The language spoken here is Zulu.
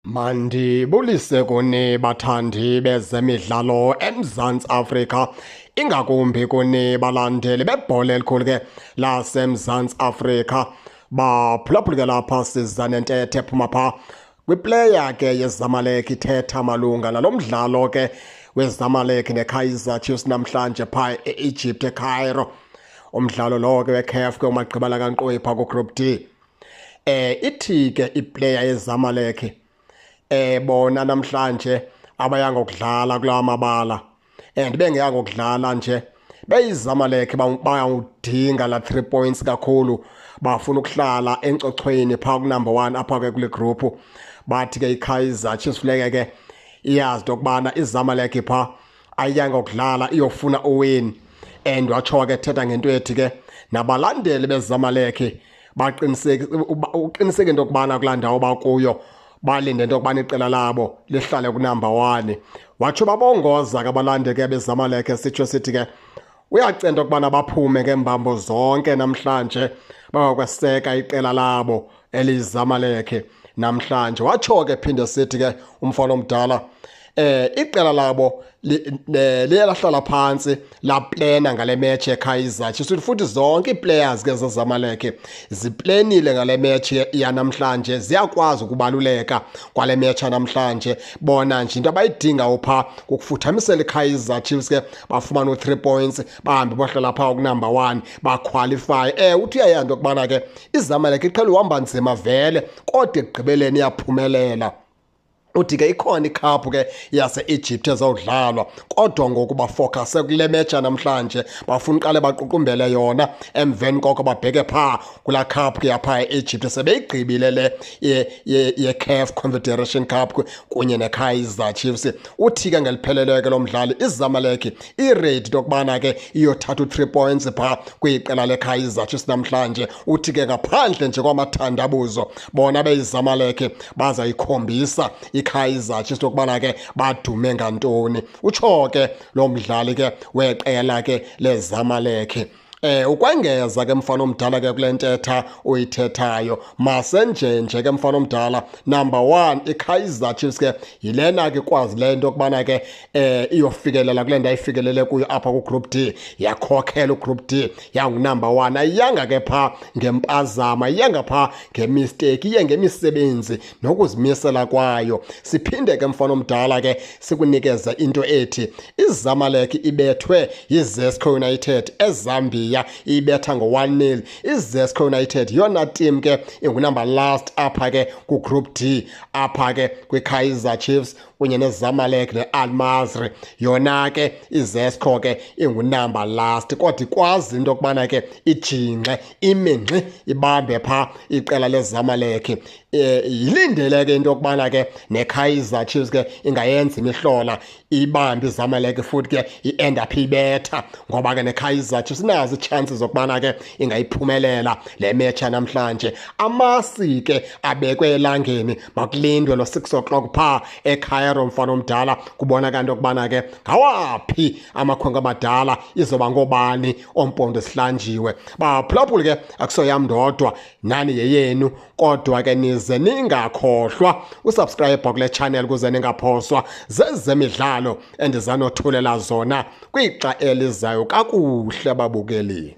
Mandibulise kuni bathandi bezemidlalo eMzantsi Afrika, ingakumbi kuni balandeli bebhola elikhulu ke laseMzantsi Afrika. Baphulaphula lapha siza nentetho ephuma pha kwiplayer ke yeZamalek ithetha malunga nalo mdlalo ke weZamalek neKaizer Chiefs namhlanje pha eEgypt eCairo. Umdlalo lo ke weCAF ke umagqibela kankqoyi pha kuGroup D. Ithi ke iplayer yeZamalek bona namhlanje abayanga ukudlala kula mabala and bengeyanga ukudlala nje beyiZamalek bayawudinga la 3 points kakhulu, bafuna ukuhlala encochweni pha ku number 1 apha ke kule group. Bathi ke iKaizer Chiefs fleke ke iyazi dokubana iZamalek pha ayanga ukudlala iyofuna uwin, and watsho ke thetha ngento ethi ke nabalandeli beZamalek baqiniseke into yokubana kulaa ndawo bakuyo balinde into yokubana iqela labo lihlale ku number 1. Watsho babongoza ke abalandeli ke beZamalek sitsho sithi ke uyacenta ukubana baphume ngembambo zonke namhlanje bayokweseka iqela labo eliZamalek namhlanje. Watsho ke phinde sithi ke umfana omdala iqela labo liye lahlala phansi la plana ngale match yeKaizer Chiefs, futhi zonke iiplayers ke zeZamalek ziplenile ngale match yanamhlanje, ziyakwazi ukubaluleka kwale match yanamhlanje. Bona nje into abayidinga upha ukufuthamisela iKaizer Chiefs ke bafumana u3 points bahambe bohlala pha ku number 1 baqualify. Uthi uyayanda ukubana ke iZamalek iqhela uhamba nzima vele kodwa ekugqibeleni iyaphumelela. Uthi ke ikhona icup ke yase-Egypt ezawudlalwa kodwa ngoku bafocuse kule match namhlanje, bafuna uqale baququmbele yona emveni koko babheke pha kula cup ke yapha e-Egypt sebeyigqibile le ye-CAF Confederation Cup kunye neKaizer Chiefs. Uthi ke ngelipheleleyo ke lo mdlali iZamalek i-ready dokubana ke iyothatha u3 points pha kwiqela leKaizer Chiefs namhlanje. Uthi ke ngaphandle nje kwamathandabuzo bona beyiZamalek bazayikhombisa iKaizer Chiefs ukubana ke badume ngantoni. Utsho ke lo mdlali ke weqela ke leZamalek. Ukwengeza ke mfana omdala ke kule ntetha uyithethayo masenjenje ke mfana omdala, number 1 iKaizer Chiefs ke yilena ke kwazi le nto yokubana ke iyofikelela kule nto ayifikelele kuyo apha kuGroup D, yakhokhela uGroup D yangunumber 1. Ayiyanga ke pha ngempazama, ayiyanga pha ngemistake, iye ngemisebenzi nokuzimisela kwayo. Siphinde ke mfana omdala ke sikunikeza into ethi iZamalek ibethwe yiZesco United eZambia, ibetha ngo-1-0. iZesco United yona team ke ingunumber last apha ke kuGroup D apha ke kwiKaizer Chiefs kunye neZamalek neAl-Masry. Yona ke iZesco ke ingunumber last kodwa ikwazi into yokubana ke ijinxe iminxe ibambe pha iqela leZamalek. Yilindele ke into yokubana ke neKaizer Chiefs ke ingayenza imihlola ibambe iZamalek futhi ke i-end up ibetha, ngoba ke neKaizer Chiefs inazo chances zokubana ke ingayiphumelela le match namhlanje. Amasi ke abekwe elangeni makulindwe lo 6 o'clock pha eCairo mfana omdala, kubonakala into yokubana ke ngawaphi amakhwenkwe amadala, izoba ngobani ompondo sihlanjiwe. Baphulaphula ke akusoyam ndodwa, nani yeyenu, kodwa ke nize ningakhohlwa usubscribe kule channel kuze ningaphoswa zezemidlalo endizanothulela zona kwixa elizayo kakuhle babukeli.